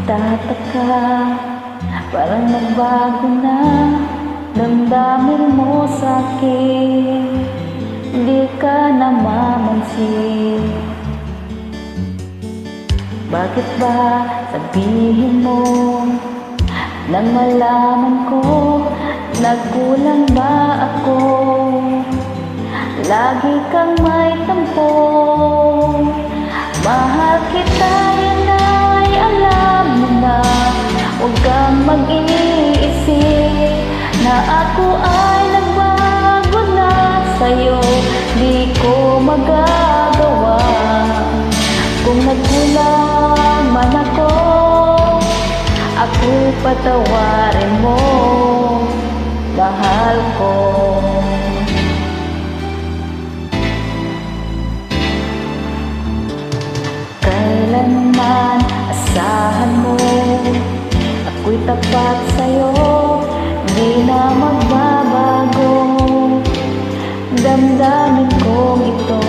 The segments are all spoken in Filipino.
Nagtataka, parang nagbago na damdamin mo sa'kin, di ka namamansin. Bakit ba sabihin mo nang malaman ko nagkulang ba ako? Lagi kang may tampo, mahal kita, yan ay alam mo na. Huwag kang mag-iisip na ako ay nagbago na sa'yo, di ko magagawa. Kung nagkulang man ako, ako'y patawarin mo, mahal ko. Kailanman asahan mo, ako'y tapat sa'yo, di na magbabago. Damdamin kong ito,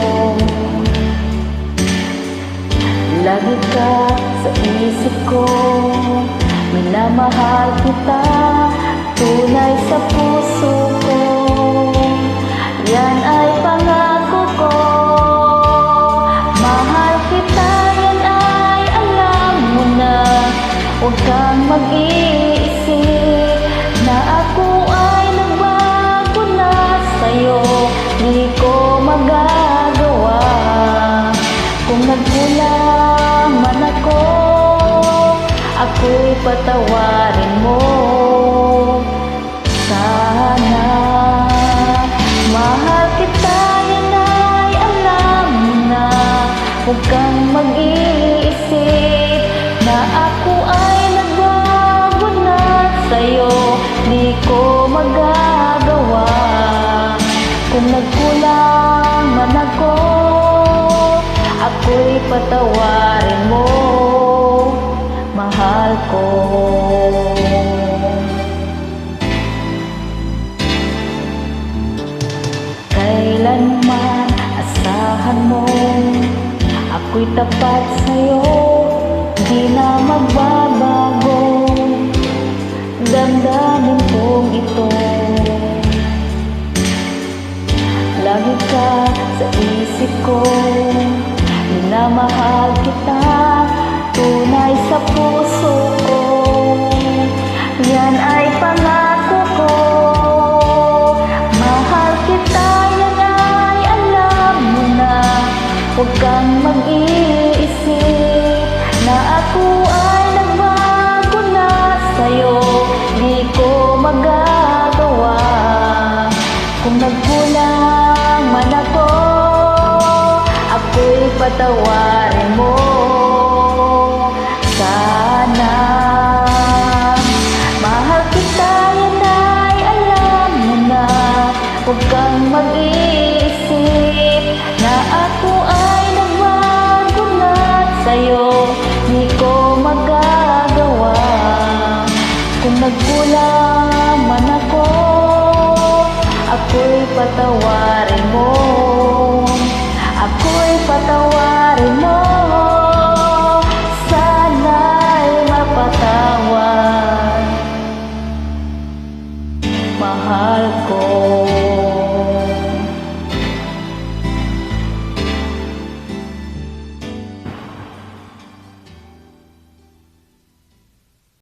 lagi ka sa isip ko. Minamahal kita, tunay sa puso ko. Yan ay pangako ko. Mahal kita, yan ay alam mo na. Huwag kang mag-iisip na ako ay nagbago na sa'yo, di ko magagawa. Kung nagkulang man ako, ako'y patawarin mo, sana. Mahal kita, yan ay alam mo na. Huwag kang mag-iisip na ako ay nagbago na sa'yo, di ko magagawa. Kung nagkulang man ako, ako'y patawarin mo, mahal ko. Kailanman asahan mo, ako'y tapat sa'yo, di na magbabago. Damdamin kong ito, lagi ka sa isip ko. Minamahal kita, tunay sa puso ko. Yan ay pangako ko. Mahal kita, yan ay alam mo na. Huwag kang mag-iisip na ako ay nagbago na sa'yo, di ko magagawa. Kung nagkulang man ako, ako'y patawarin mo, sana. Mahal kita, yan ay alam mo na. Huwag kang mag-iisip na ako ay nagbago na sa'yo, di ko magagawa. Kung nagkulang man ako, ako'y patawarin mo, ako'y patawarin mo.